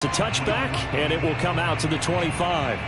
The touchback, and it will come out to the 25.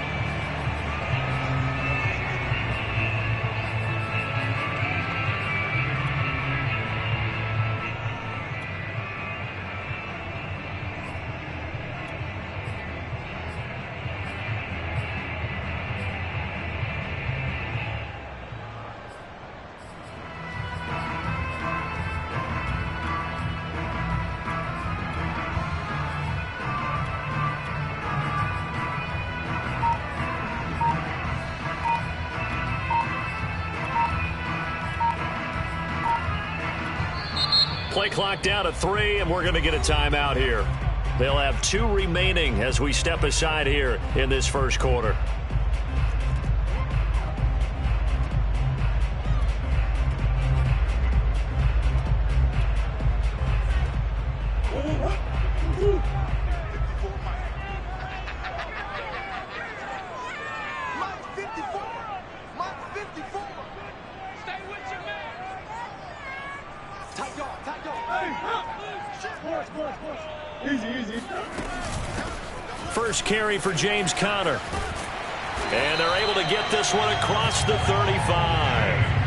Play clock down to 3, and we're going to get a timeout here. They'll have 2 remaining as we step aside here in this first quarter. First carry for James Conner. And they're able to get this one across the 35.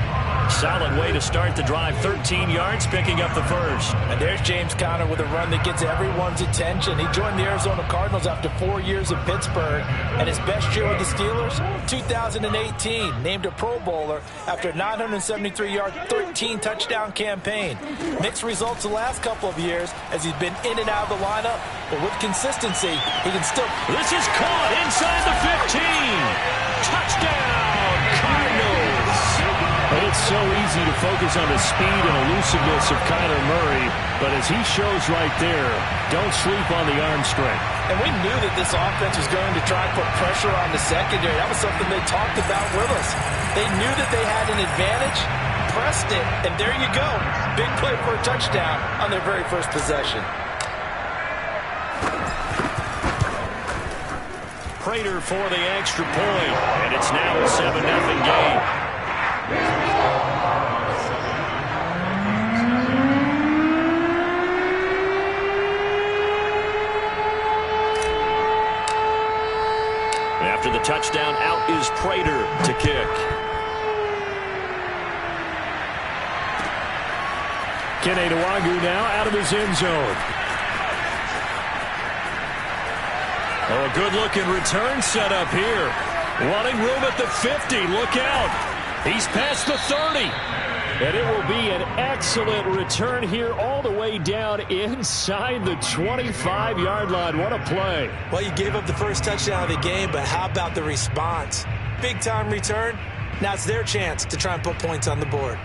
Solid way to start the drive. 13 yards, picking up the first. And there's James Conner with a run that gets everyone's attention. He joined the Arizona Cardinals after 4 years in Pittsburgh. And his best year with the Steelers, 2018. Named a Pro Bowler after a 973-yard, 13-touchdown campaign. Mixed results the last couple of years as he's been in and out of the lineup. But with consistency, he can still... This is caught inside the 15. Touchdown, Cardinals. It's so easy to focus on the speed and elusiveness of Kyler Murray, but as he shows right there, don't sleep on the arm strength. And we knew that this offense was going to try and put pressure on the secondary. That was something they talked about with us. They knew that they had an advantage, pressed it, and there you go. Big play for a touchdown on their very first possession. Prater for the extra point, and it's now a 7-0 game. After the touchdown, out is Prater to kick. Kene Nwangwu now out of his end zone. Oh, a good-looking return set up here. Running room at the 50. Look out. He's past the 30. And it will be an excellent return here all the way down inside the 25-yard line. What a play. Well, you gave up the first touchdown of the game, but how about the response? Big-time return. Now it's their chance to try and put points on the board.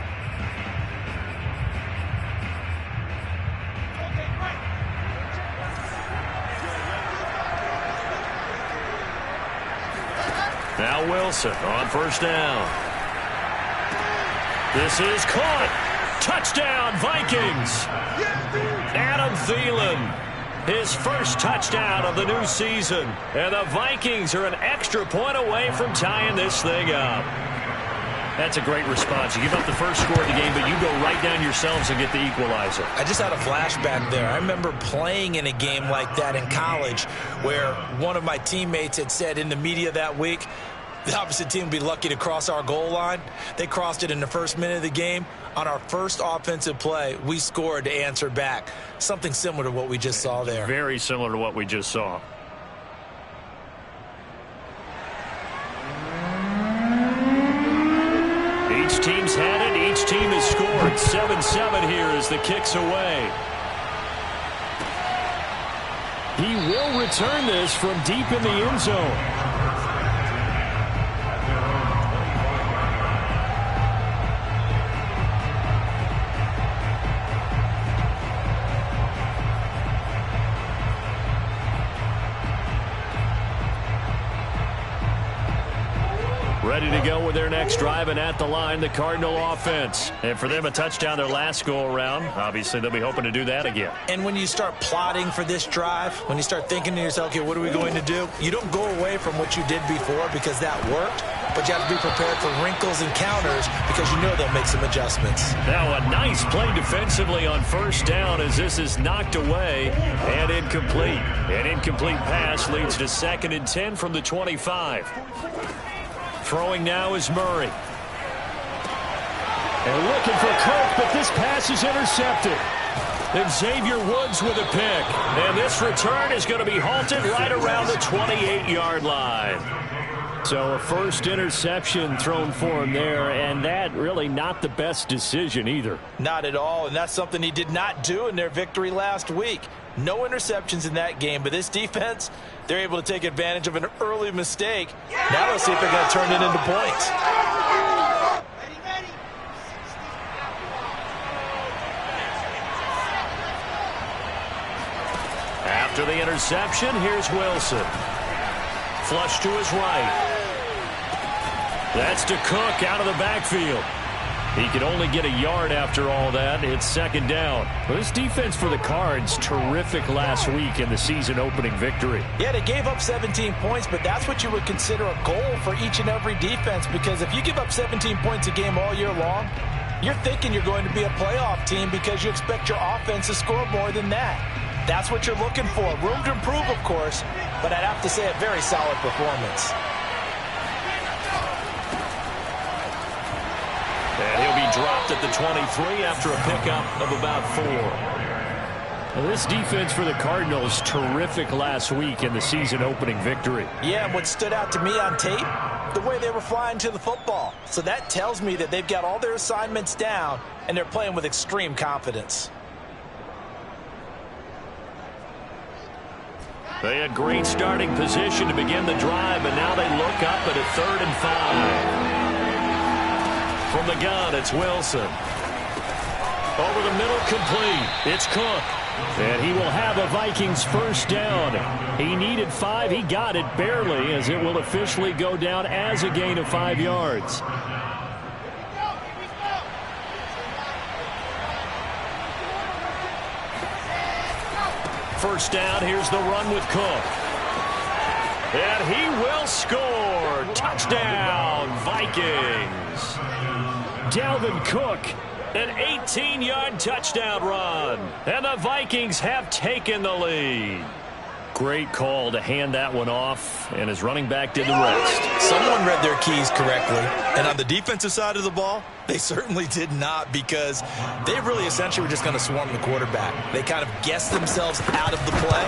Now Wilson on first down. This is caught. Touchdown, Vikings. Adam Thielen, his first touchdown of the new season. And the Vikings are an extra point away from tying this thing up. That's a great response. You give up the first score of the game, but you go right down yourselves and get the equalizer. I just had a flashback there. I remember playing in a game like that in college where one of my teammates had said in the media that week, the opposite team would be lucky to cross our goal line. They crossed it in the first minute of the game. On our first offensive play, we scored to answer back. Something similar to what we just saw there. Very similar to what we just saw. Each team's had it. Each team has scored. 7-7 here as the kick's away. He will return this from deep in the end zone. ready to go with their next drive, and at the line, the Cardinal offense. And for them, a touchdown their last go-around. Obviously, they'll be hoping to do that again. And when you start plotting for this drive, when you start thinking to yourself, okay, what are we going to do? You don't go away from what you did before because that worked, but you have to be prepared for wrinkles and counters because you know they'll make some adjustments. Now a nice play defensively on first down as this is knocked away and incomplete. An incomplete pass leads to 2nd and 10 from the 25. Throwing now is Murray. And looking for Cook, but this pass is intercepted. And Xavier Woods with a pick. And this return is going to be halted right around the 28-yard line. So a first interception thrown for him there, and that really not the best decision either. Not at all, and that's something he did not do in their victory last week. No interceptions in that game, but this defense, they're able to take advantage of an early mistake. Now let's see if they're going to turn it into points. After the interception, here's Wilson. Flush to his right. That's to Cook out of the backfield. He could only get a yard after all that. It's 2nd down. Well, this defense for the Cards, terrific last week in the season-opening victory. Yeah, they gave up 17 points, but that's what you would consider a goal for each and every defense, because if you give up 17 points a game all year long, you're thinking you're going to be a playoff team because you expect your offense to score more than that. That's what you're looking for. Room to improve, of course, but I'd have to say a very solid performance. And he'll be dropped at the 23 after a pickup of about 4. Well, this defense for the Cardinals, terrific last week in the season-opening victory. Yeah, and what stood out to me on tape, the way they were flying to the football. So that tells me that they've got all their assignments down, and they're playing with extreme confidence. They had great starting position to begin the drive, and now they look up at a 3rd and 5. From the gun, it's Wilson. Over the middle, complete. It's Cook. And he will have a Vikings first down. He needed 5. He got it barely, as it will officially go down as a gain of 5 yards. First down, here's the run with Cook. And he will score. Touchdown, Vikings. Dalvin Cook. An 18-yard touchdown run. And the Vikings have taken the lead. Great call to hand that one off, and his running back did the rest. Someone read their keys correctly, and on the defensive side of the ball, they certainly did not, because they really essentially were just going to swarm the quarterback. They kind of guessed themselves out of the play,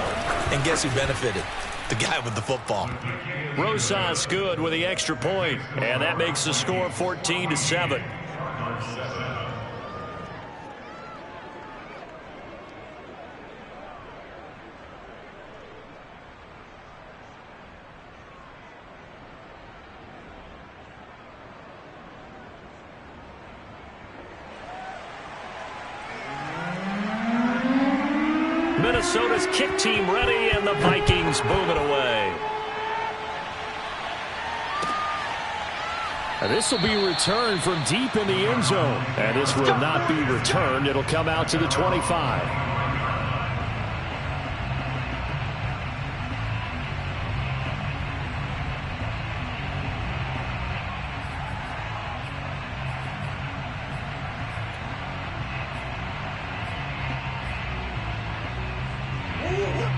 and guess who benefited? The guy with the football. Rosas good with the extra point, and that makes the score 14-7. Minnesota's kick team ready, and the Vikings boom it away. And this will be returned from deep in the end zone. And this will not be returned. It'll come out to the 25.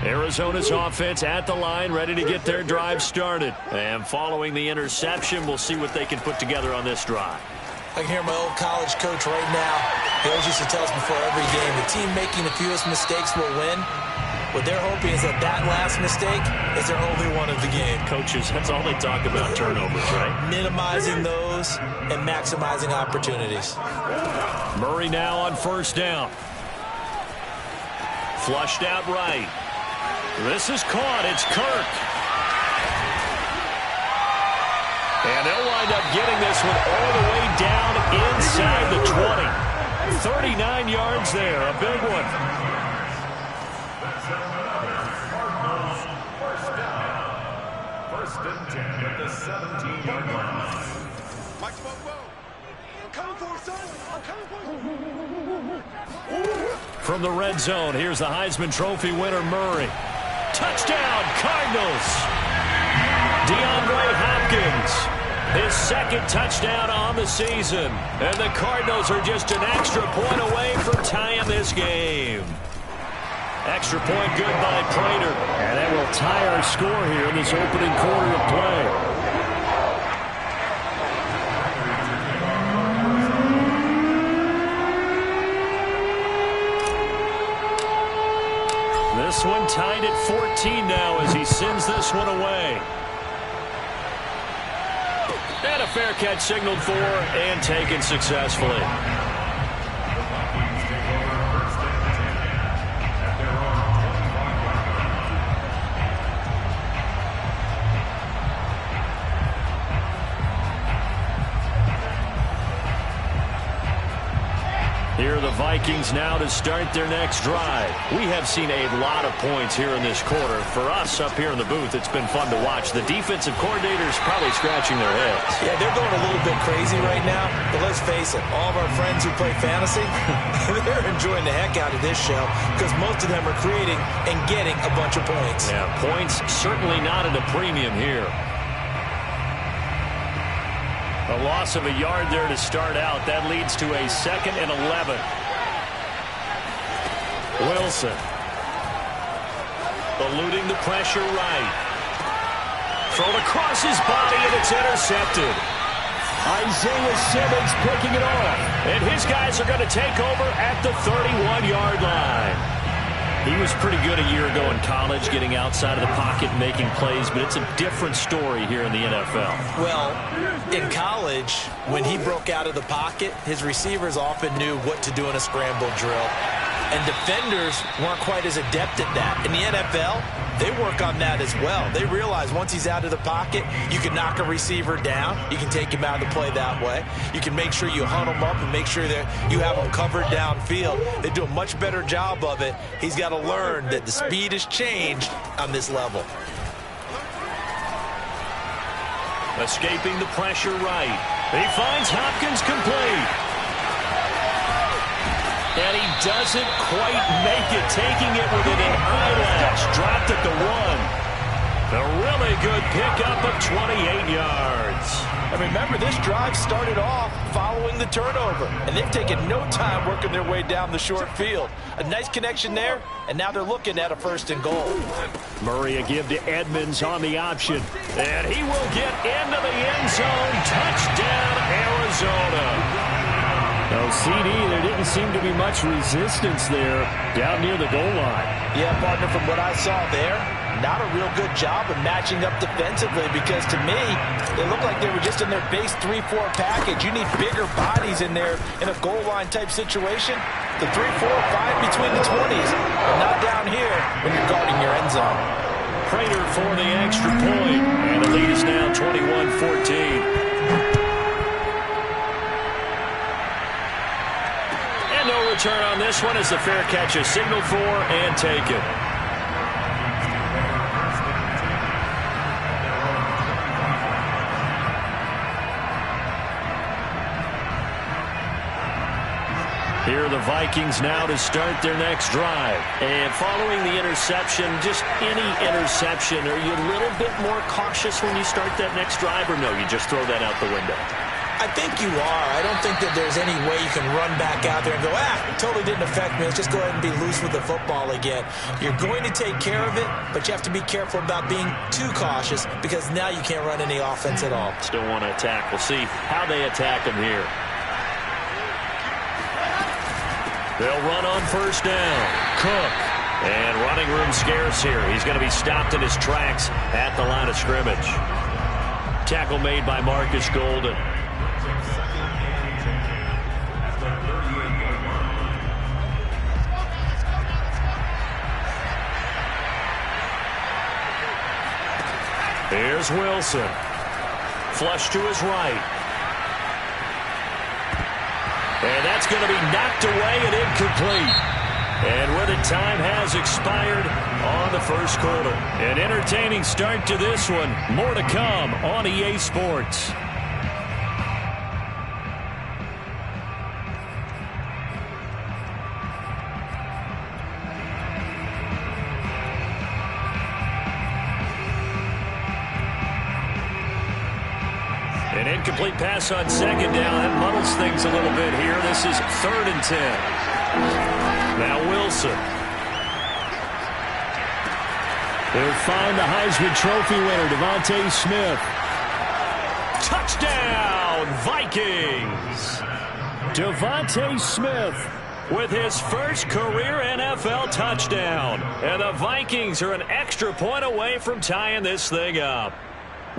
Arizona's offense at the line, ready to get their drive started. And following the interception, we'll see what they can put together on this drive. I can hear my old college coach right now. He always used to tell us before every game, the team making the fewest mistakes will win. What they're hoping is that that last mistake is their only one of the game. Coaches, that's all they talk about, turnovers, right? Minimizing those and maximizing opportunities. Murray now on first down. Flushed out right. This is caught. It's Kirk. And they'll wind up getting this one all the way down inside the 20. 39 yards there. A big one. First and 10 at the 17-yard line. From the red zone, here's the Heisman Trophy winner, Murray. Touchdown, Cardinals! DeAndre Hopkins, his second touchdown on the season. And the Cardinals are just an extra point away from tying this game. Extra point good by Prater. And that will tie our score here in this opening quarter of play. This one tied at 14 now as he sends this one away. And a fair catch signaled for and taken successfully. Here are the Vikings now to start their next drive. We have seen a lot of points here in this quarter. For us up here in the booth, it's been fun to watch. The defensive coordinators probably scratching their heads. Yeah, they're going a little bit crazy right now. But let's face it, all of our friends who play fantasy, they're enjoying the heck out of this show because most of them are creating and getting a bunch of points. Yeah, points certainly not at a premium here. A loss of a yard there to start out. That leads to a 2nd and 11. Wilson. Eluding the pressure right. Thrown across his body, and it's intercepted. Isaiah Simmons picking it off. And his guys are going to take over at the 31-yard line. He was pretty good a year ago in college, getting outside of the pocket and making plays, but it's a different story here in the NFL. Well, in college, when he broke out of the pocket, his receivers often knew what to do in a scramble drill. And defenders weren't quite as adept at that. In the NFL, they work on that as well. They realize once he's out of the pocket, you can knock a receiver down. You can take him out of the play that way. You can make sure you hunt him up and make sure that you have him covered downfield. They do a much better job of it. He's got to learn that the speed has changed on this level. Escaping the pressure right. He finds Hopkins complete. And he doesn't quite make it, taking it within an eyelash. Dropped at the 1. A really good pickup of 28 yards. And remember, this drive started off following the turnover. And they've taken no time working their way down the short field. A nice connection there, and now they're looking at a 1st and goal. Murray a give to Edmonds on the option. And he will get into the end zone. Touchdown, Arizona. No, CD, there didn't seem to be much resistance there down near the goal line. Yeah, partner, from what I saw there, not a real good job of matching up defensively because to me, they looked like they were just in their base 3-4 package. You need bigger bodies in there in a goal line type situation. The 3, 4, 5 between the 20s, but not down here when you're guarding your end zone. Prater for the extra point, and the lead is now 21-14. No return on this one as the fair catch is signaled for and taken. Here are the Vikings now to start their next drive. And following the interception, just any interception, are you a little bit more cautious when you start that next drive, or no, you just throw that out the window? I think you are. I don't think that there's any way you can run back out there and go, it totally didn't affect me. Let's just go ahead and be loose with the football again. You're going to take care of it, but you have to be careful about being too cautious because now you can't run any offense at all. Still want to attack. We'll see how they attack him here. They'll run on 1st down. Cook. And running room scarce here. He's going to be stopped in his tracks at the line of scrimmage. Tackle made by Marcus Golden. Here's Wilson. Flush to his right. And that's going to be knocked away and incomplete. And with it, time has expired on the 1st quarter. An entertaining start to this one. More to come on EA Sports. An incomplete pass on second down. That muddles things a little bit here. This is 3rd and 10. Now Wilson. They'll find the Heisman Trophy winner, DeVonta Smith. Touchdown, Vikings! DeVonta Smith with his first career NFL touchdown. And the Vikings are an extra point away from tying this thing up.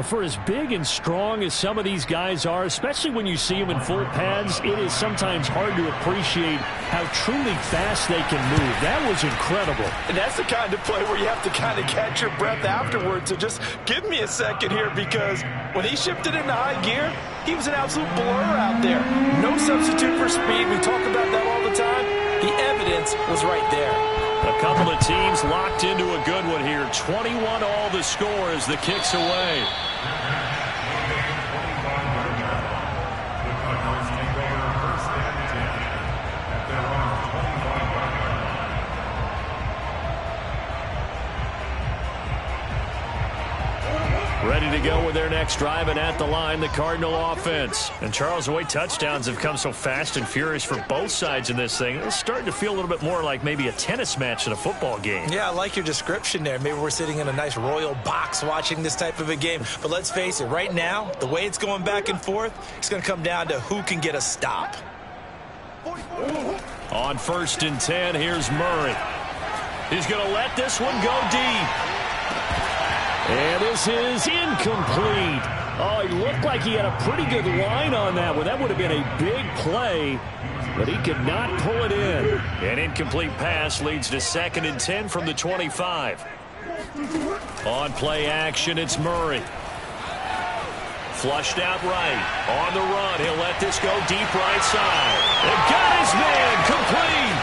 For as big and strong as some of these guys are, especially when you see them in full pads, it is sometimes hard to appreciate how truly fast they can move. That was incredible. And that's the kind of play where you have to kind of catch your breath afterwards. So just give me a second here, because when he shifted into high gear, he was an absolute blur out there. No substitute for speed. We talk about that all the time. The evidence was right there. A couple of teams locked into a good one here. 21 all the score as the kick's away. Ready to go with their next drive, and at the line, the Cardinal offense. And Charles, the way touchdowns have come so fast and furious for both sides in this thing, it's starting to feel a little bit more like maybe a tennis match in a football game. Yeah, I like your description there. Maybe we're sitting in a nice royal box watching this type of a game. But let's face it, right now, the way it's going back and forth, it's going to come down to who can get a stop. On 1st and 10, here's Murray. He's going to let this one go deep. And this is incomplete. Oh, he looked like he had a pretty good line on that one. That would have been a big play, but he could not pull it in. An incomplete pass leads to 2nd and 10 from the 25. On play action, it's Murray. Flushed out right. On the run, he'll let this go deep right side. And got his man complete.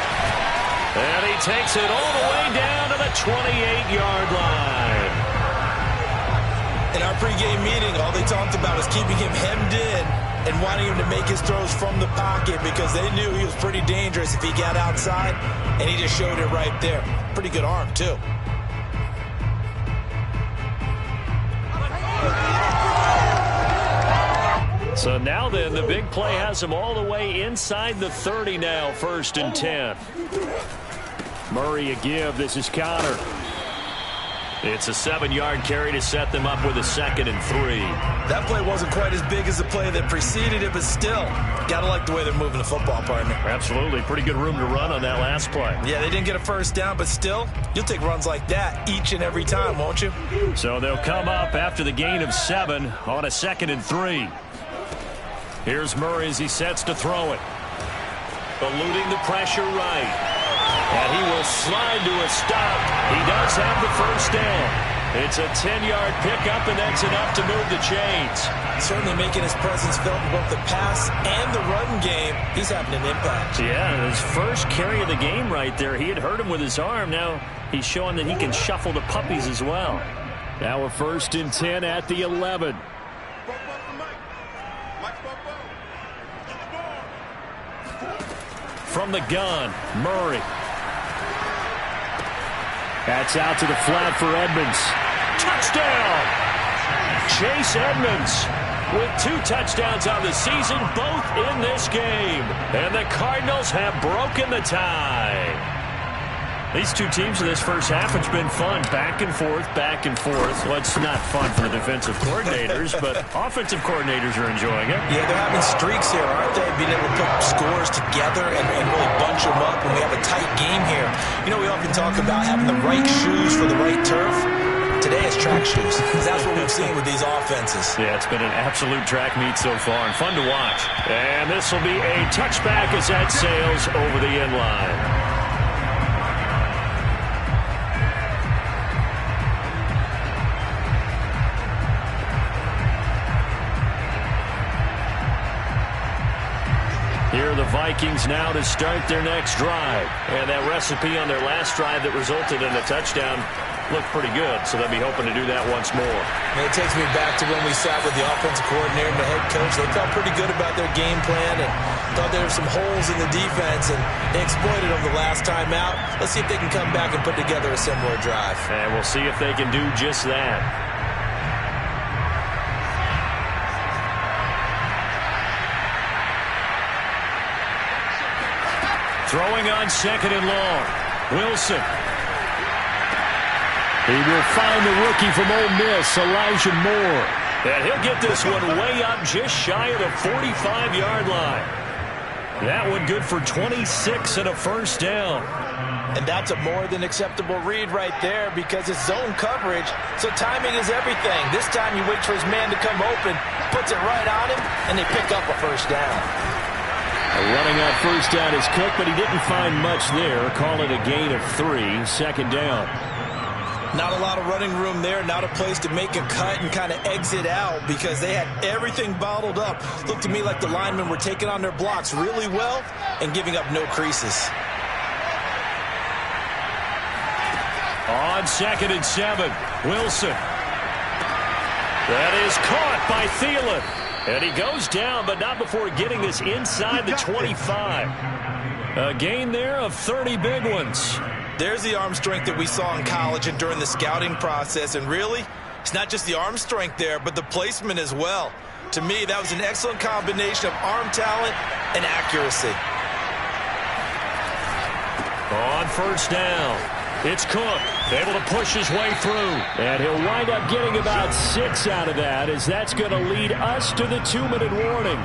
And he takes it all the way down to the 28-yard line. In our pregame meeting, all they talked about was keeping him hemmed in and wanting him to make his throws from the pocket, because they knew he was pretty dangerous if he got outside, and he just showed it right there. Pretty good arm, too. So now then, the big play has him all the way inside the 30 now, 1st and 10. Murray a give. This is Connor. It's a 7-yard carry to set them up with a 2nd and 3. That play wasn't quite as big as the play that preceded it, but still, gotta like the way they're moving the football, partner. Absolutely. Pretty good room to run on that last play. Yeah, they didn't get a first down, but still, you'll take runs like that each and every time, won't you? So they'll come up after the gain of 7 on a 2nd and 3. Here's Murray as he sets to throw it. Eluding the pressure right. And he will slide to a stop. He does have the first down. It's a 10-yard pickup, and that's enough to move the chains. Certainly making his presence felt in both the pass and the run game. He's having an impact. Yeah, his first carry of the game right there. He had hurt him with his arm. Now he's showing that he can shuffle the puppies as well. Now a 1st and 10 at the 11. From the gun, Murray. That's out to the flat for Edmonds. Touchdown! Chase Edmonds with 2 touchdowns on the season, both in this game. And the Cardinals have broken the tie. These two teams in this first half, it's been fun. Back and forth, back and forth. Well, it's not fun for the defensive coordinators, but offensive coordinators are enjoying it. Yeah, they're having streaks here, aren't they? Being able to put scores together and really bunch them up when we have a tight game here. You know, we often talk about having the right shoes for the right turf. Today it's track shoes. That's what we've seen with these offenses. Yeah, it's been an absolute track meet so far and fun to watch. And this will be a touchback as that sails over the end line. Here are the Vikings now to start their next drive. And that recipe on their last drive that resulted in a touchdown looked pretty good, so they'll be hoping to do that once more. And it takes me back to when we sat with the offensive coordinator and the head coach. They felt pretty good about their game plan and thought there were some holes in the defense, and they exploited them the last time out. Let's see if they can come back and put together a similar drive. And we'll see if they can do just that. Throwing on second and long. Wilson. He will find the rookie from Ole Miss, Elijah Moore. And he'll get this one way up just shy of the 45-yard line. That one good for 26 and a first down. And that's a more than acceptable read right there because it's zone coverage, so timing is everything. This time he waits for his man to come open, puts it right on him, and they pick up a first down. Running on first down is Cook, but he didn't find much there. Call it a gain of 3, second down. Not a lot of running room there, not a place to make a cut and kind of exit out because they had everything bottled up. Looked to me like the linemen were taking on their blocks really well and giving up no creases. On second and 7, Wilson. That is caught by Thielen. And he goes down, but not before getting this inside the 25. A gain there of 30 big ones. There's the arm strength that we saw in college and during the scouting process. And really, it's not just the arm strength there, but the placement as well. To me, that was an excellent combination of arm talent and accuracy. On first down, it's Cook, able to push his way through. And he'll wind up getting about 6 out of that, as that's going to lead us to the 2-minute warning.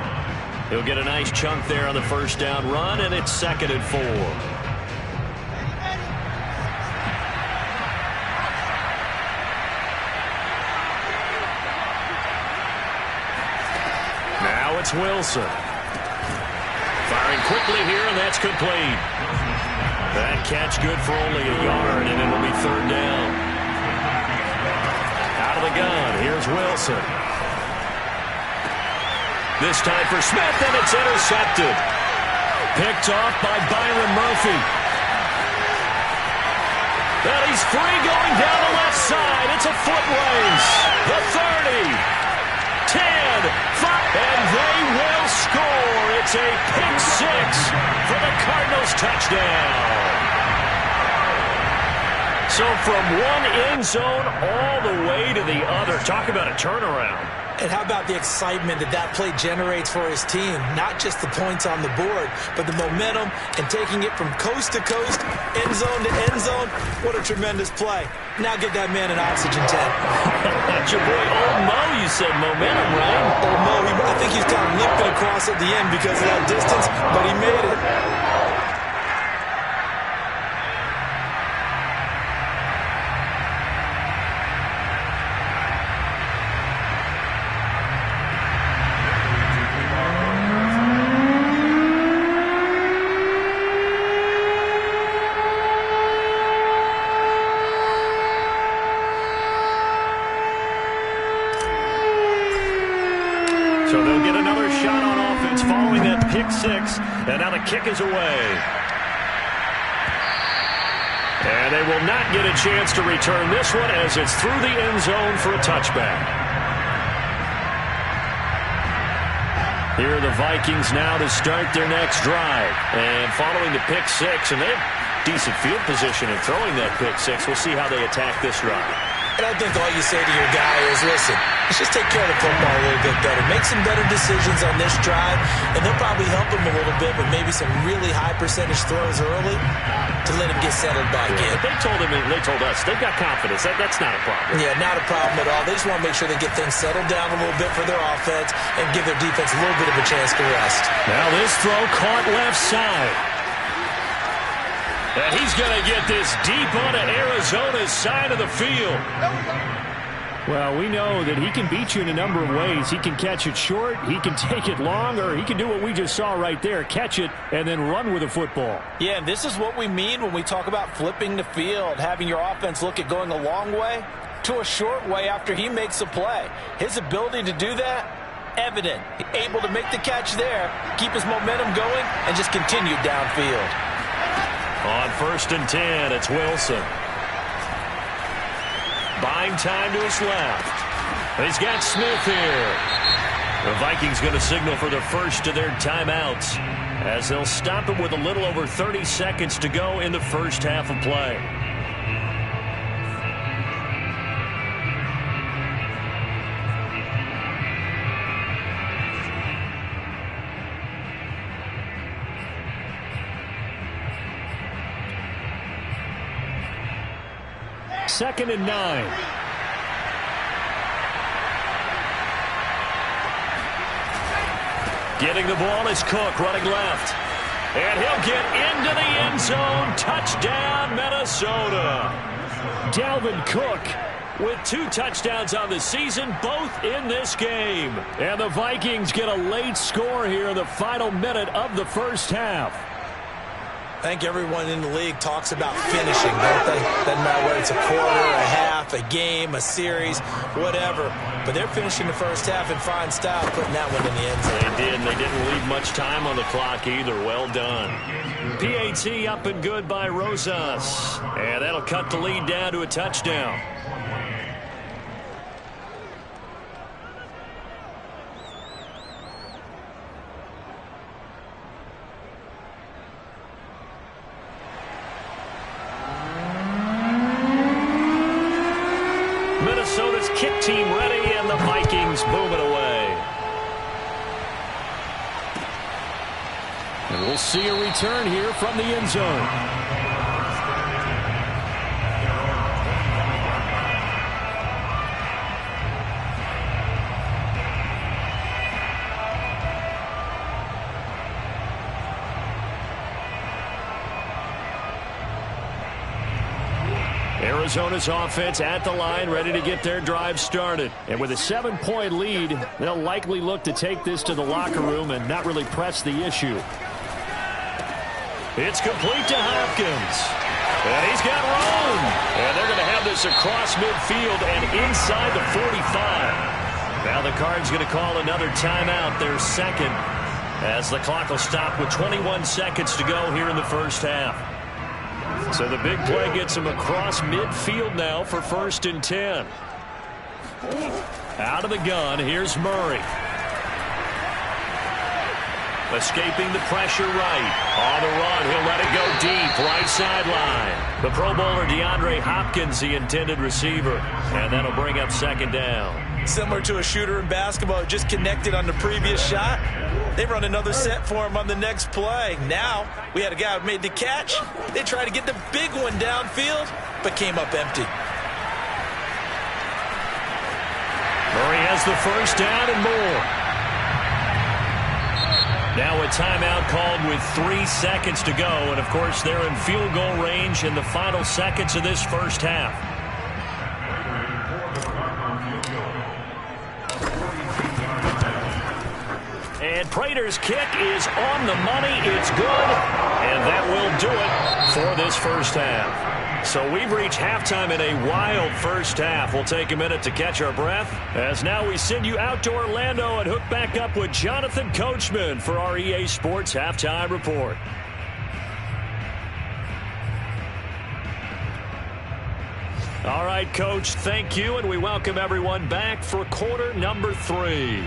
He'll get a nice chunk there on the first down run, and it's second and 4. Now it's Wilson. Firing quickly here, and that's complete. That catch good for only a yard, and it'll be third down. Out of the gun, here's Wilson. This time for Smith, and it's intercepted. Picked off by Byron Murphy. And he's free going down the left side. It's a foot race. The 30, 10, 5, and they will score. It's a pick 6 for the Cardinals touchdown. So from one end zone all the way to the other. Talk about a turnaround. And how about the excitement that that play generates for his team? Not just the points on the board, but the momentum and taking it from coast to coast, end zone to end zone. What a tremendous play. Now get that man an oxygen tank. That's your boy Old Mo, you said momentum, right? Old Mo, I think he's kind of limping across at the end because of that distance, but he made it. So they'll get another shot on offense following that pick 6. And now the kick is away. And they will not get a chance to return this one as it's through the end zone for a touchback. Here are the Vikings now to start their next drive. And following the pick 6, and they have decent field position in throwing that pick 6. We'll see how they attack this drive. And I think all you say to your guy is, listen, let's just take care of the football a little bit better. Make some better decisions on this drive, and they'll probably help him a little bit with maybe some really high percentage throws early to let him get settled back in. But they told us, they've got confidence. That's not a problem. Yeah, not a problem at all. They just want to make sure they get things settled down a little bit for their offense and give their defense a little bit of a chance to rest. Now this throw caught left side. And he's going to get this deep onto Arizona's side of the field. Well, we know that he can beat you in a number of ways. He can catch it short, he can take it long, or he can do what we just saw right there, catch it and then run with the football. Yeah, and this is what we mean when we talk about flipping the field, having your offense look at going a long way to a short way after he makes a play. His ability to do that, evident. Able to make the catch there, keep his momentum going, and just continue downfield. On first and 10, it's Wilson. Buying time to his left. He's got Smith here. The Vikings going to signal for the first of their timeouts as they'll stop it with a little over 30 seconds to go in the first half of play. 2nd and 9. Getting the ball is Cook running left. And he'll get into the end zone. Touchdown, Minnesota. Dalvin Cook with 2 touchdowns on the season, both in this game. And the Vikings get a late score here in the final minute of the first half. I think everyone in the league talks about finishing, don't they? Doesn't matter whether it's a quarter, a half, a game, a series, whatever. But they're finishing the first half in fine style, putting that one in the end zone. They did, and they didn't leave much time on the clock either. Well done. PAT up and good by Rosas. And that'll cut the lead down to a touchdown. Minnesota's kick team ready, and the Vikings boom it away. And we'll see a return here from the end zone. Arizona's offense at the line, ready to get their drive started. And with a 7-point lead, they'll likely look to take this to the locker room and not really press the issue. It's complete to Hopkins. And he's got room. And they're going to have this across midfield and inside the 45. Now the Cards going to call another timeout, their second, as the clock will stop with 21 seconds to go here in the first half. So the big play gets him across midfield now for 1st and 10. Out of the gun, here's Murray. Escaping the pressure right. On the run, he'll let it go deep, right sideline. The Pro Bowler DeAndre Hopkins, the intended receiver. And that'll bring up 2nd down. Similar to a shooter in basketball, just connected on the previous shot. They run another set for him on the next play. Now, we had a guy who made the catch. They tried to get the big one downfield, but came up empty. Murray has the 1st down and more. Now a timeout called with 3 seconds to go. And, of course, they're in field goal range in the final seconds of this first half. And Prater's kick is on the money. It's good. And that will do it for this first half. So we've reached halftime in a wild first half. We'll take a minute to catch our breath, as now we send you out to Orlando and hook back up with Jonathan Coachman for our EA Sports Halftime Report. All right, Coach, thank you, and we welcome everyone back for quarter number 3.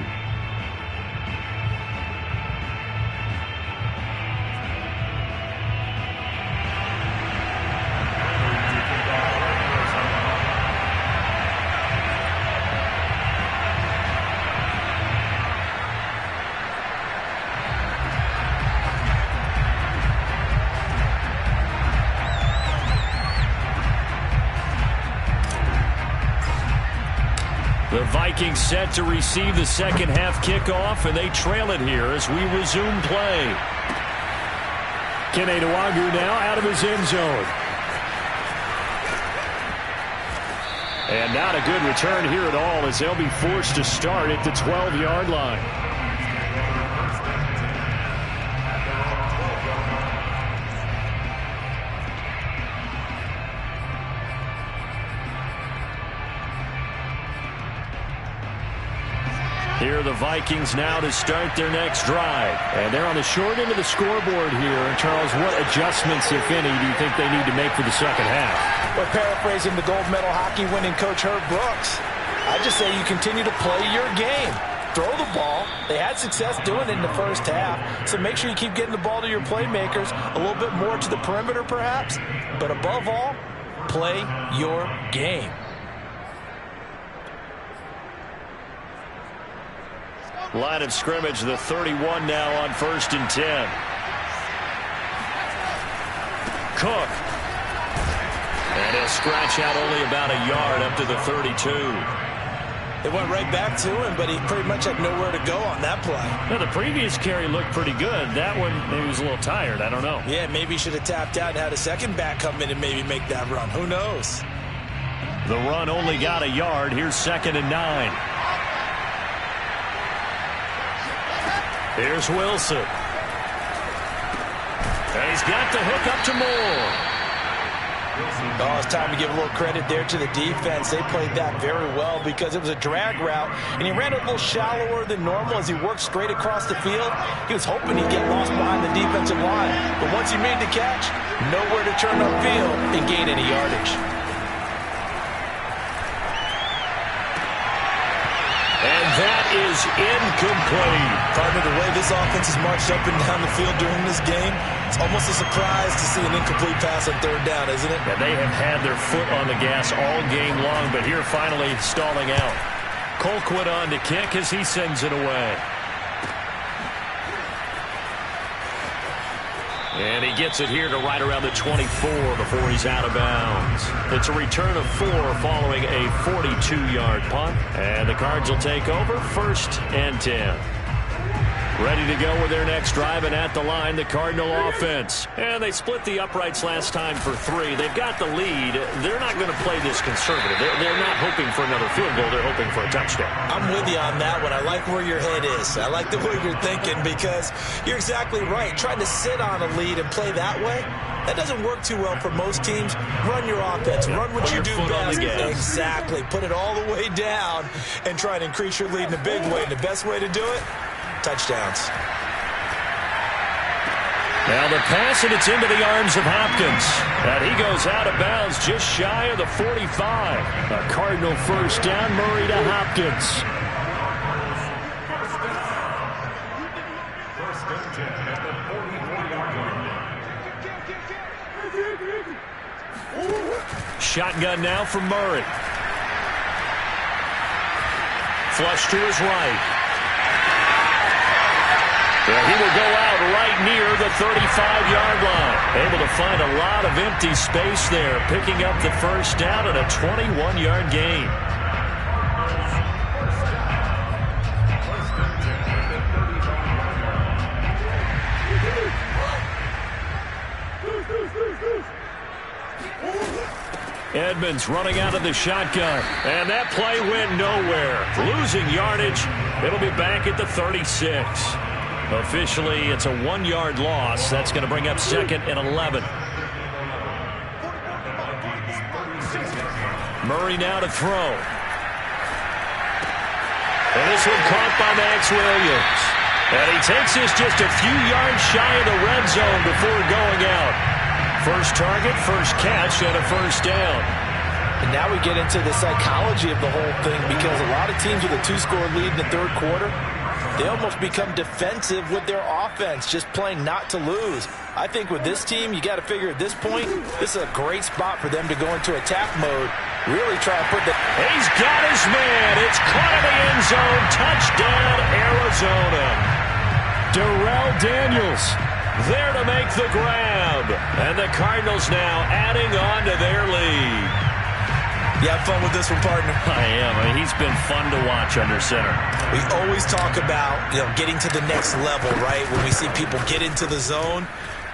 The Vikings set to receive the second half kickoff, and they trail it here as we resume play. Kene Nwangwu now out of his end zone. And not a good return here at all, as they'll be forced to start at the 12-yard line. Here are the Vikings now to start their next drive. And they're on the short end of the scoreboard here. And, Charles, what adjustments, if any, do you think they need to make for the second half? Well, paraphrasing the gold medal hockey winning coach Herb Brooks, I just say you continue to play your game. Throw the ball. They had success doing it in the first half. So make sure you keep getting the ball to your playmakers, a little bit more to the perimeter perhaps. But above all, play your game. Line of scrimmage, the 31 now on 1st and 10. Cook. And he'll scratch out only about a yard up to the 32. It went right back to him, but he pretty much had nowhere to go on that play. Now, the previous carry looked pretty good. That one, maybe he was a little tired. I don't know. Yeah, maybe he should have tapped out and had a second back come in and maybe make that run. Who knows? The run only got a yard. Here's 2nd and 9. Here's Wilson. And he's got the hook up to Moore. Oh, it's time to give a little credit there to the defense. They played that very well because it was a drag route, and he ran a little shallower than normal as he worked straight across the field. He was hoping he'd get lost behind the defensive line, but once he made the catch, nowhere to turn upfield and gain any yardage. And that is incomplete. Partner, the way this offense has marched up and down the field during this game, it's almost a surprise to see an incomplete pass on 3rd down, isn't it? And they have had their foot on the gas all game long, but here finally stalling out. Colquitt on to kick as he sends it away. And he gets it here to right around the 24 before he's out of bounds. It's a return of 4 following a 42-yard punt. And the Cards will take over 1st and 10. Ready to go with their next drive, and at the line, the Cardinal offense. And they split the uprights last time for 3. They've got the lead. They're not going to play this conservative. They're not hoping for another field goal. They're hoping for a touchdown. I'm with you on that one. I like where your head is. I like the way you're thinking because you're exactly right. Trying to sit on a lead and play that way, that doesn't work too well for most teams. Run your offense. Run what you do best. Exactly. Put it all the way down and try and increase your lead in a big way. And the best way to do it, touchdowns. Now the pass, and it's into the arms of Hopkins. And he goes out of bounds just shy of the 45. A Cardinal 1st down, Murray to Hopkins. Shotgun now for Murray. Flush to his right. Well, he will go out right near the 35-yard line. Able to find a lot of empty space there, picking up the 1st down and a 21-yard gain. Edmonds running out of the shotgun, and that play went nowhere. Losing yardage. It'll be back at the 36. Officially, it's a 1-yard loss. That's going to bring up 2nd and 11. Murray now to throw. And this one caught by Max Williams. And he takes this just a few yards shy of the red zone before going out. First target, first catch, and a 1st down. And now we get into the psychology of the whole thing because a lot of teams with a 2-score lead in the 3rd quarter, they almost become defensive with their offense, just playing not to lose. I think with this team, you got to figure at this point, this is a great spot for them to go into attack mode. Really try to put the... He's got his man. It's caught in the end zone. Touchdown, Arizona. Darrell Daniels there to make the grab. And the Cardinals now adding on to their lead. You have fun with this one, partner? I am. I mean, he's been fun to watch under center. We always talk about, getting to the next level, right? When we see people get into the zone,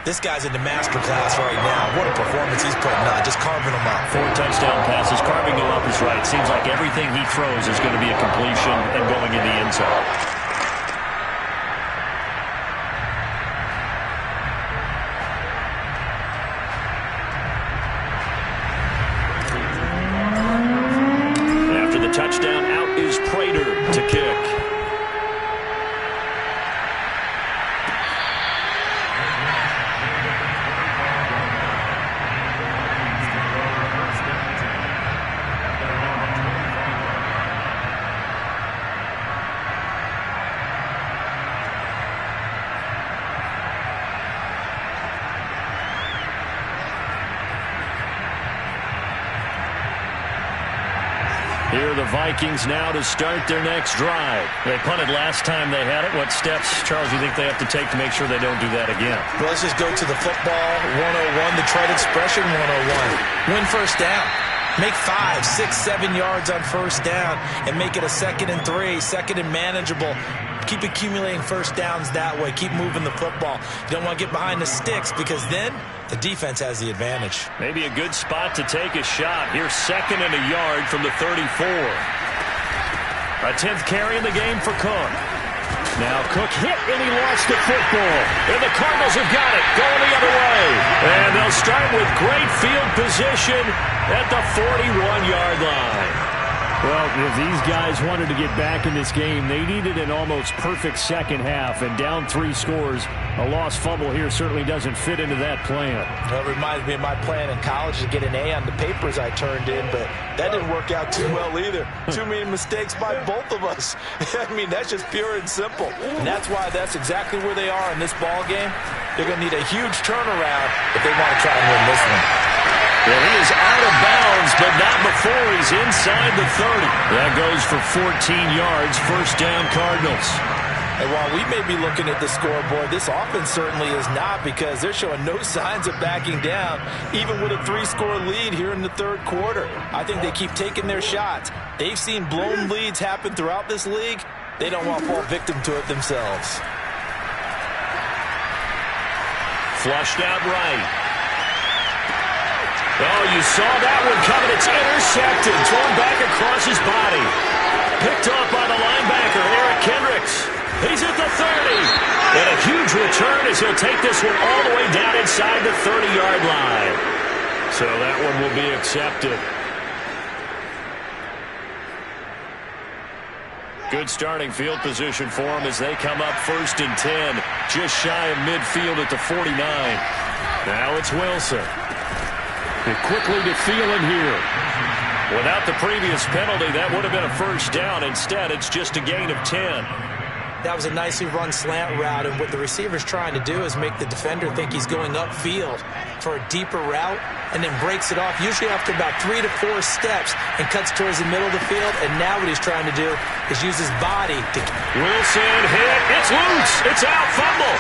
this guy's in the master class right now. What a performance he's putting on, just carving them up. 4 touchdown passes, carving them up is right. Seems like everything he throws is going to be a completion and going in the end zone. Touchdown, out is Prater to kick. Here the Vikings now to start their next drive. They punted last time they had it. What steps, Charles, do you think they have to take to make sure they don't do that again? Well, let's just go to the football 101, the trade expression 101. Win first down. Make 5, 6, 7 yards on first down and make it a 2nd and 3, 2nd and manageable. Keep accumulating first downs that way. Keep moving the football. You don't want to get behind the sticks because then the defense has the advantage. Maybe a good spot to take a shot. Here's 2nd and a yard from the 34. A 10th carry in the game for Cook. Now Cook hit and he lost the football. And the Cardinals have got it. Going the other way. And they'll start with great field position at the 41-yard line. Well, if these guys wanted to get back in this game, they needed an almost perfect second half. And down 3 scores, a lost fumble here certainly doesn't fit into that plan. Well, it reminds me of my plan in college to get an A on the papers I turned in, but that didn't work out too well either. Too many mistakes by both of us. I mean, that's just pure and simple. And that's why that's exactly where they are in this ball game. They're going to need a huge turnaround if they want to try and win this one. Well, he is out of bounds, but not before he's inside the 30. That goes for 14 yards, first down Cardinals. And while we may be looking at the scoreboard, this offense certainly is not because they're showing no signs of backing down, even with a 3-score lead here in the third quarter. I think they keep taking their shots. They've seen blown leads happen throughout this league. They don't want to fall victim to it themselves. Flushed out right. Oh, you saw that one coming. It's intercepted. Thrown back across his body. Picked off by the linebacker, Eric Kendricks. He's at the 30. And a huge return as he'll take this one all the way down inside the 30-yard line. So that one will be accepted. Good starting field position for them as they come up 1st and 10. Just shy of midfield at the 49. Now it's Wilson. And quickly to Thielen here. Without the previous penalty, that would have been a first down. Instead, it's just a gain of 10. That was a nicely run slant route, and what the receiver's trying to do is make the defender think he's going upfield for a deeper route and then breaks it off, usually after about 3 to 4 steps, and cuts towards the middle of the field. And now what he's trying to do is use his body to... Wilson hit. It's loose. It's out. Fumble.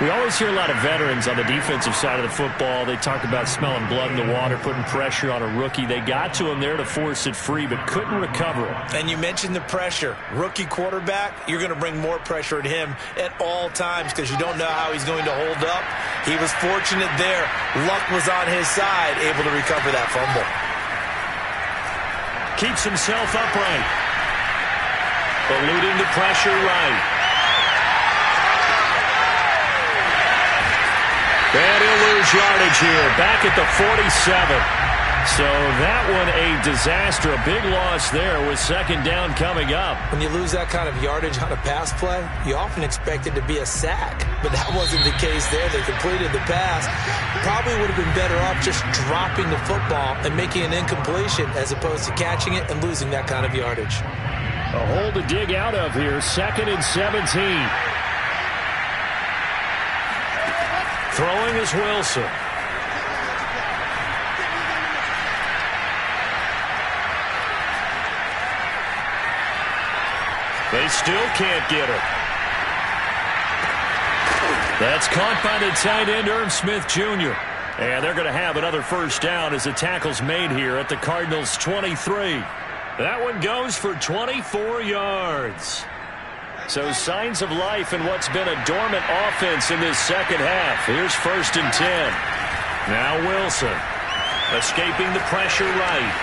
We always hear a lot of veterans on the defensive side of the football. They talk about smelling blood in the water, putting pressure on a rookie. They got to him there to force it free, but couldn't recover it. And you mentioned the pressure. Rookie quarterback, you're going to bring more pressure at him at all times because you don't know how he's going to hold up. He was fortunate there. Luck was on his side, able to recover that fumble. Keeps himself upright. Eluding the pressure right. And he'll lose yardage here, back at the 47. So that one a disaster, a big loss there with 2nd down coming up. When you lose that kind of yardage on a pass play, you often expect it to be a sack. But that wasn't the case there. They completed the pass. Probably would have been better off just dropping the football and making an incompletion as opposed to catching it and losing that kind of yardage. A hole to dig out of here, 2nd and 17. Throwing is Wilson. They still can't get it. That's caught by the tight end, Irv Smith Jr. And they're going to have another first down as the tackle's made here at the Cardinals' 23. That one goes for 24 yards. So signs of life in what's been a dormant offense in this second half. Here's 1st and 10. Now Wilson escaping the pressure right.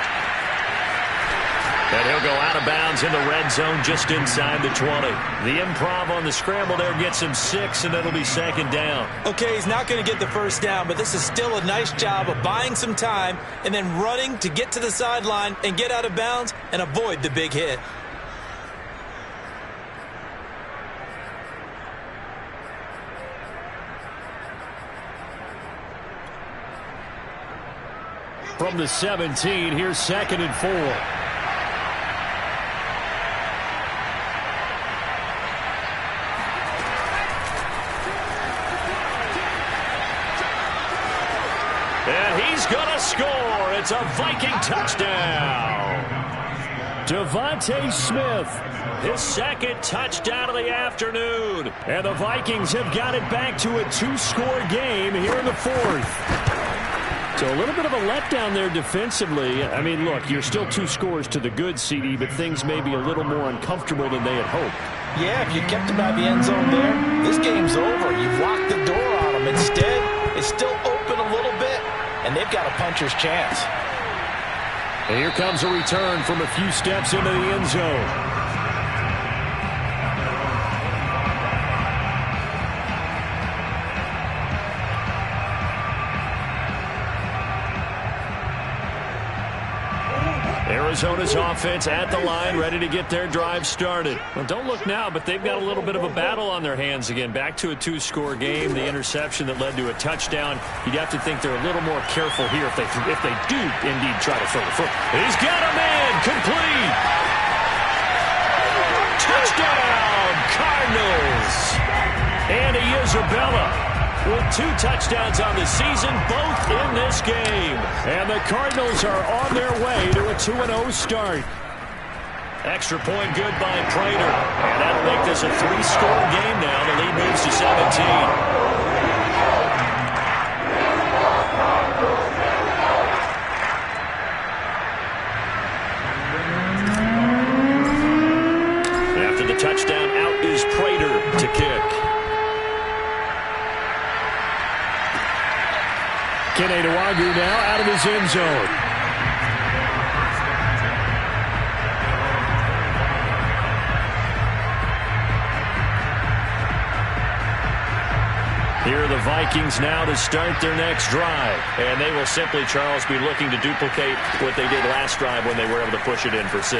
And he'll go out of bounds in the red zone just inside the 20. The improv on the scramble there gets him 6, and it'll be 2nd down. Okay, he's not going to get the first down, but this is still a nice job of buying some time and then running to get to the sideline and get out of bounds and avoid the big hit. From the 17, here's 2nd and 4. And he's going to score. It's a Viking touchdown. DeVonta Smith, his second touchdown of the afternoon. And the Vikings have got it back to a two-score game here in the fourth. So a little bit of a letdown there defensively. I mean, look, you're still 2 scores to the good, CD, but things may be a little more uncomfortable than they had hoped. Yeah, if you kept them out of the end zone there, this game's over. You've locked the door on them. Instead, it's still open a little bit, and they've got a puncher's chance. And here comes a return from a few steps into the end zone. Arizona's offense at the line, ready to get their drive started. Well, don't look now, but they've got a little bit of a battle on their hands again. Back to a 2-score game. The interception that led to a touchdown. You'd have to think they're a little more careful here if they do indeed try to throw the foot. He's got a man complete. Touchdown, Cardinals. Andy Isabella with 2 touchdowns on the season, both in this game. And the Cardinals are on their way to a 2-0 start. Extra point good by Prater. And that'll make this a 3-score game now. The lead moves to 17. After the touchdown, out is Prater to kick. Kene Nwangwu now out of his end zone. Here are the Vikings now to start their next drive. And they will simply, Charles, be looking to duplicate what they did last drive when they were able to push it in for 6.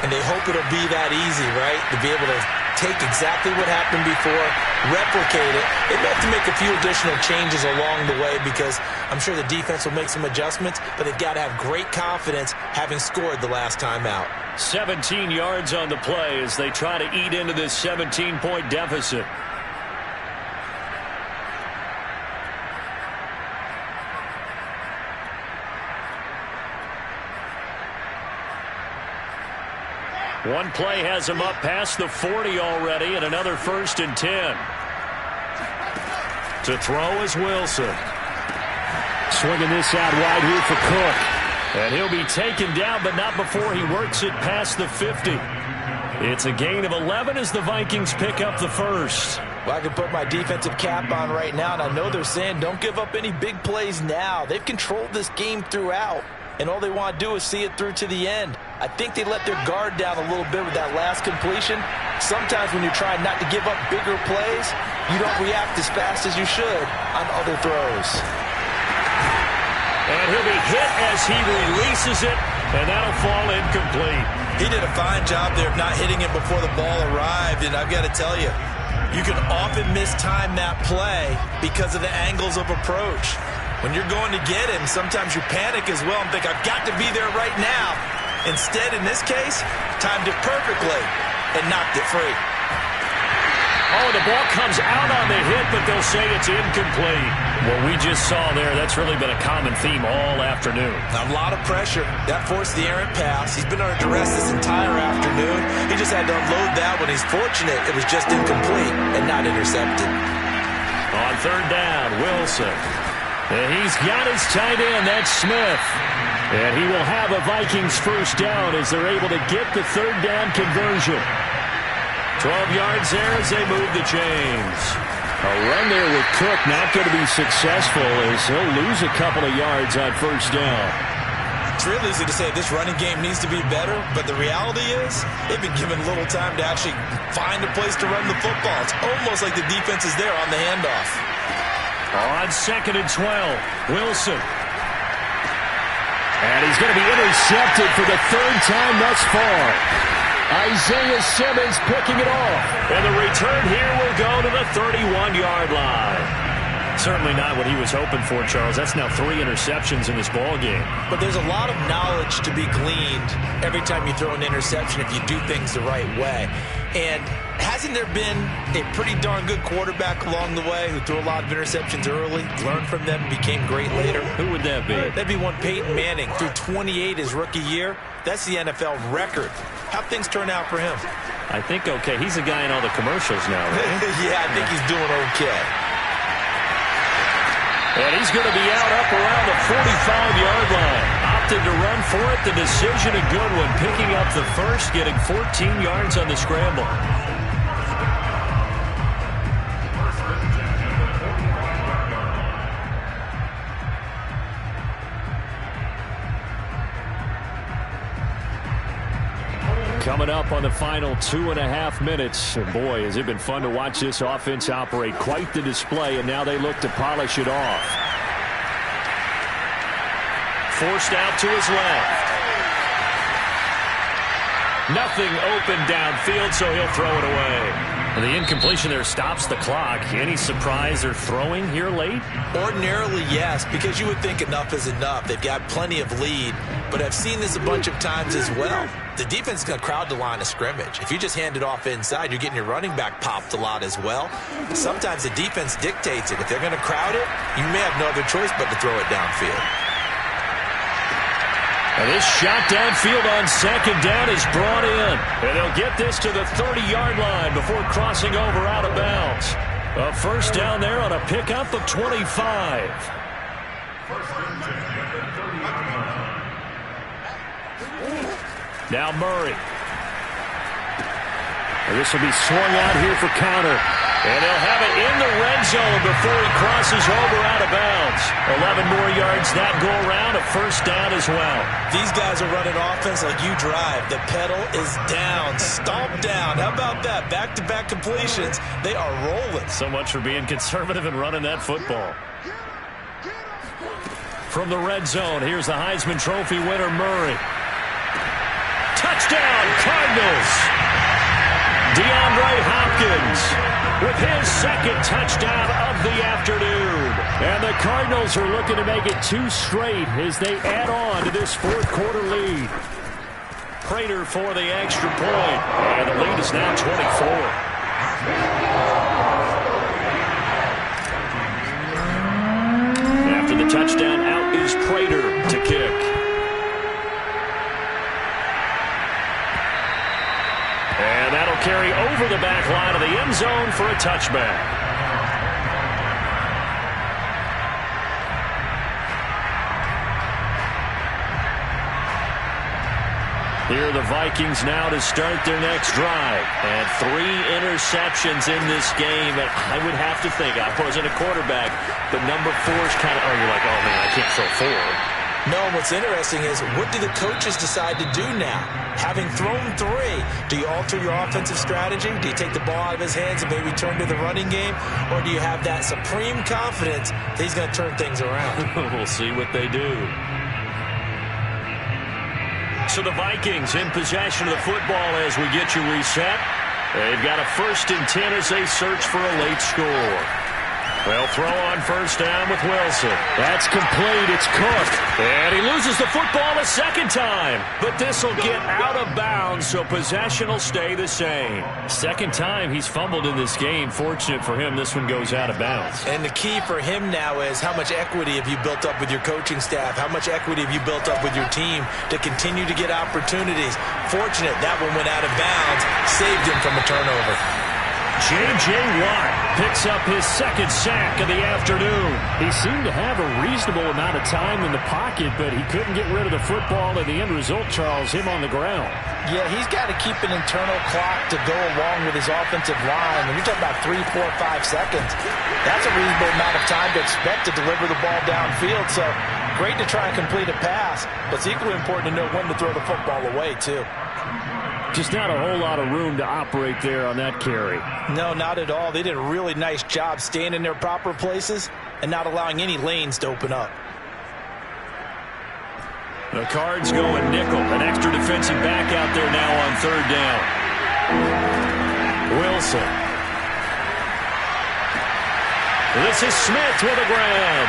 And they hope it'll be that easy, right? To be able to take exactly what happened before, replicate it. They may have to make a few additional changes along the way because I'm sure the defense will make some adjustments, but they've got to have great confidence having scored the last time out. 17 yards on the play as they try to eat into this 17-point deficit. One play has him up past the 40 already, and another 1st and 10. To throw is Wilson. Swinging this out wide here for Cook. And he'll be taken down, but not before he works it past the 50. It's a gain of 11 as the Vikings pick up the first. Well, I can put my defensive cap on right now, and I know they're saying don't give up any big plays now. They've controlled this game throughout, and all they want to do is see it through to the end. I think they let their guard down a little bit with that last completion. Sometimes when you're trying not to give up bigger plays, you don't react as fast as you should on other throws. And he'll be hit as he releases it, and that'll fall incomplete. He did a fine job there of not hitting it before the ball arrived, and I've got to tell you, you can often mistime that play because of the angles of approach. When you're going to get him, sometimes you panic as well and think, I've got to be there right now. Instead, in this case, timed it perfectly and knocked it free. Oh, the ball comes out on the hit, but they'll say it's incomplete. What we just saw there, that's really been a common theme all afternoon. A lot of pressure. That forced the errant pass. He's been under duress this entire afternoon. He just had to unload that when he's fortunate. It was just incomplete and not intercepted. On 3rd down, Wilson. And he's got his tight end, that's Smith. And he will have a Vikings first down as they're able to get the 3rd down conversion. 12 yards there as they move the chains. A run there with Cook not going to be successful as he'll lose a couple of yards on 1st down. It's real easy to say this running game needs to be better, but the reality is they've been given little time to actually find a place to run the football. It's almost like the defense is there on the handoff. On 2nd and 12, Wilson. And he's going to be intercepted for the 3rd time thus far. Isaiah Simmons picking it off. And the return here will go to the 31-yard line. certainly not what he was hoping for, Charles. That's now 3 interceptions in this ball game. But there's a lot of knowledge to be gleaned every time you throw an interception if you do things the right way. And hasn't there been a pretty darn good quarterback along the way who threw a lot of interceptions early, learned from them, and became great later? Who would that be? That'd be one Peyton Manning. Threw 28 his rookie year. That's the NFL record. How'd things turn out for him? I think okay. He's a guy in all the commercials now, right? Yeah, I think he's doing okay. And he's going to be out up around the 45-yard line. Opted to run for it. The decision a good one. Picking up the first, getting 14 yards on the scramble. Coming up on the final 2.5 minutes. And boy, has it been fun to watch this offense operate. Quite the display, and now they look to polish it off. Forced out to his left. Nothing open downfield, so he'll throw it away. And the incompletion there stops the clock. Any surprise they're throwing here late? Ordinarily, yes, because you would think enough is enough. They've got plenty of lead, but I've seen this a bunch of times as well. The defense is going to crowd the line of scrimmage. If you just hand it off inside, you're getting your running back popped a lot as well. Sometimes the defense dictates it. If they're going to crowd it, you may have no other choice but to throw it downfield. And this shot downfield on second down is brought in. And they'll get this to the 30-yard line before crossing over out of bounds. A first down there on a pickup of 25. Now Murray. And this will be swung out here for counter. And they'll have it in the red zone before he crosses over out of bounds. 11 more yards that go around, a first down as well. These guys are running offense like you drive. The pedal is down, stomp down. How about that? Back-to-back completions. They are rolling. So much for being conservative and running that football. From the red zone, here's the Heisman Trophy winner, Murray. Touchdown, Cardinals! DeAndre Hopkins with his second touchdown of the afternoon. And the Cardinals are looking to make it 2 straight as they add on to this fourth quarter lead. Prater for the extra point. And the lead is now 24. After the touchdown, out is Prater to kick. And that'll carry over the back line of the end zone for a touchback. Here are the Vikings now to start their next drive. And 3 interceptions in this game. And I would have to think, I wasn't a quarterback, but number 4 is kind of, oh, you're like, oh, man, I can't throw 4. No, what's interesting is what do the coaches decide to do now? Having thrown 3, do you alter your offensive strategy? Do you take the ball out of his hands and maybe turn to the running game? Or do you have that supreme confidence that he's going to turn things around? We'll see what they do. So the Vikings in possession of the football as we get you reset. They've got a 1st and 10 as they search for a late score. They'll throw on first down with Wilson. That's complete. It's Cook. And he loses the football a second time. But this will get out of bounds, so possession will stay the same. Second time he's fumbled in this game. Fortunate for him, this one goes out of bounds. And the key for him now is how much equity have you built up with your coaching staff? How much equity have you built up with your team to continue to get opportunities? Fortunate that one went out of bounds, saved him from a turnover. J.J. Watt picks up his second sack of the afternoon. He seemed to have a reasonable amount of time in the pocket, but he couldn't get rid of the football, and the end result, Charles, him on the ground. Yeah, he's got to keep an internal clock to go along with his offensive line. When you're talking about 3, 4, 5 seconds, that's a reasonable amount of time to expect to deliver the ball downfield. So great to try and complete a pass, but it's equally important to know when to throw the football away, too. Just not a whole lot of room to operate there on that carry. No, not at all. They did a really nice job staying in their proper places and not allowing any lanes to open up. The Cards going nickel. An extra defensive back out there now on third down. Wilson. This is Smith with a grab.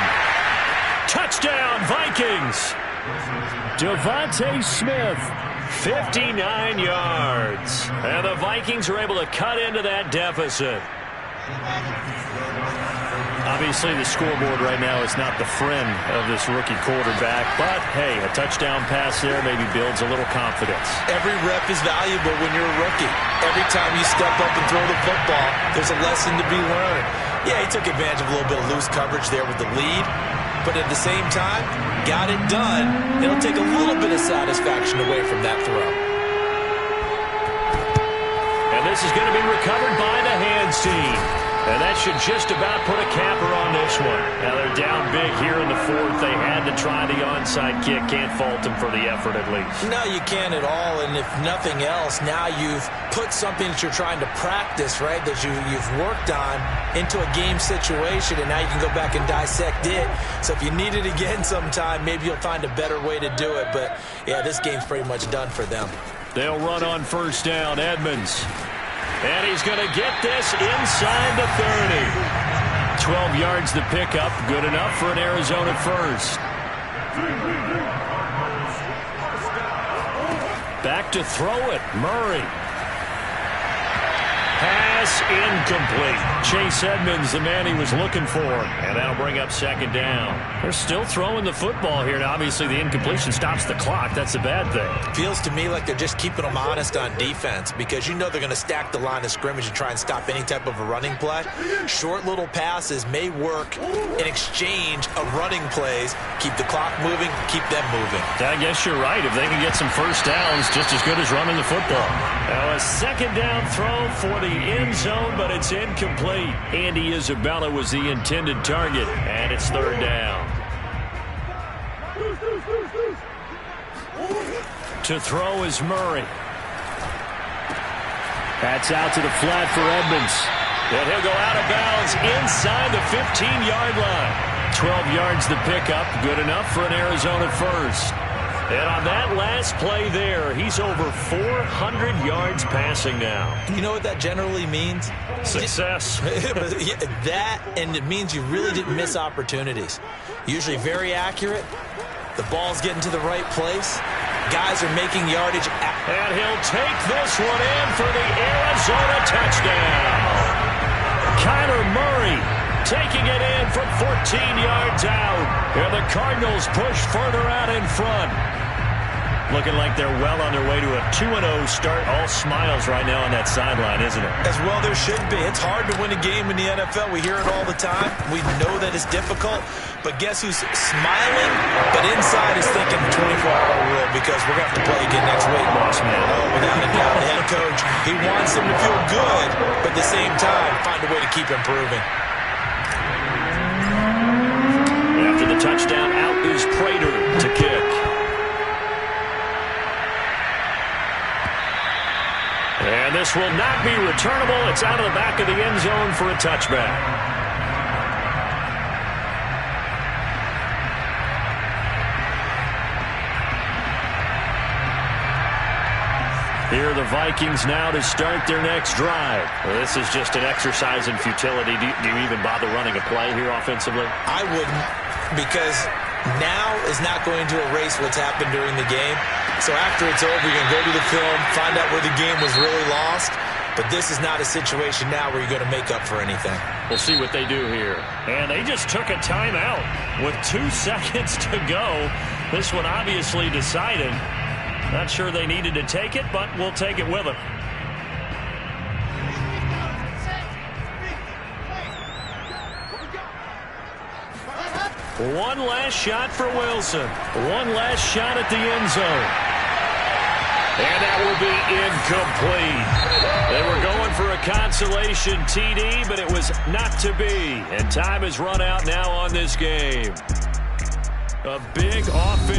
Touchdown, Vikings. DeVonta Smith, 59 yards. And the Vikings are able to cut into that deficit. Obviously, the scoreboard right now is not the friend of this rookie quarterback. But, hey, a touchdown pass there maybe builds a little confidence. Every rep is valuable when you're a rookie. Every time you step up and throw the football, there's a lesson to be learned. Yeah, he took advantage of a little bit of loose coverage there with the lead. But at the same time, got it done. It'll take a little bit of satisfaction away from that throw. And this is going to be recovered by the hands team. And that should just about put a capper on this one. Now they're down big here in the fourth. They had to try the onside kick. Can't fault them for the effort at least. No, you can't at all. And if nothing else, now you've put something that you're trying to practice, right, that you've worked on into a game situation. And now you can go back and dissect it. So if you need it again sometime, maybe you'll find a better way to do it. But, yeah, this game's pretty much done for them. They'll run on first down. Edmonds. And he's going to get this inside the 30. 12 yards the pickup. Good enough for an Arizona first. Back to throw it. Murray. Pass incomplete. Chase Edmonds, the man he was looking for. And that'll bring up second down. They're still throwing the football here. Now, obviously, the incompletion stops the clock. That's a bad thing. Feels to me like they're just keeping them honest on defense because you know they're going to stack the line of scrimmage and try and stop any type of a running play. Short little passes may work in exchange of running plays. Keep the clock moving, keep them moving. I guess you're right. If they can get some first downs, just as good as running the football. Now, a second down throw for the end zone, but it's incomplete. Andy Isabella was the intended target, and it's third down. To throw is Murray. That's out to the flat for Edmonds. And he'll go out of bounds inside the 15-yard line. 12 yards the pickup, good enough for an Arizona first. And on that last play there, he's over 400 yards passing now. You know what that generally means? Success. That, and it means you really didn't miss opportunities. Usually very accurate. The ball's getting to the right place. Guys are making yardage. And he'll take this one in for the Arizona touchdown. Kyler Murray taking it in from 14 yards out. And the Cardinals push further out in front. Looking like they're well on their way to a 2-0 start. All smiles right now on that sideline, isn't it? As well there should be. It's hard to win a game in the NFL. We hear it all the time. We know that it's difficult. But guess who's smiling? But inside is thinking the 24-hour rule because we're going to have to play again next week. Boss man. Oh, without a doubt, the head coach, he wants them to feel good, but at the same time, find a way to keep improving. After the touchdown, out is Prater to kick. And this will not be returnable. It's out of the back of the end zone for a touchback. Here are the Vikings now to start their next drive. Well, this is just an exercise in futility. Do you even bother running a play here offensively? I wouldn't, because now is not going to erase what's happened during the game. So after it's over, you're going to go to the film, find out where the game was really lost. But this is not a situation now where you're going to make up for anything. We'll see what they do here. And they just took a timeout with 2 seconds to go. This one obviously decided. Not sure they needed to take it, but we'll take it with them. One last shot for Wilson. One last shot at the end zone. And that will be incomplete. They were going for a consolation TD, but it was not to be. And time has run out now on this game. A big offense.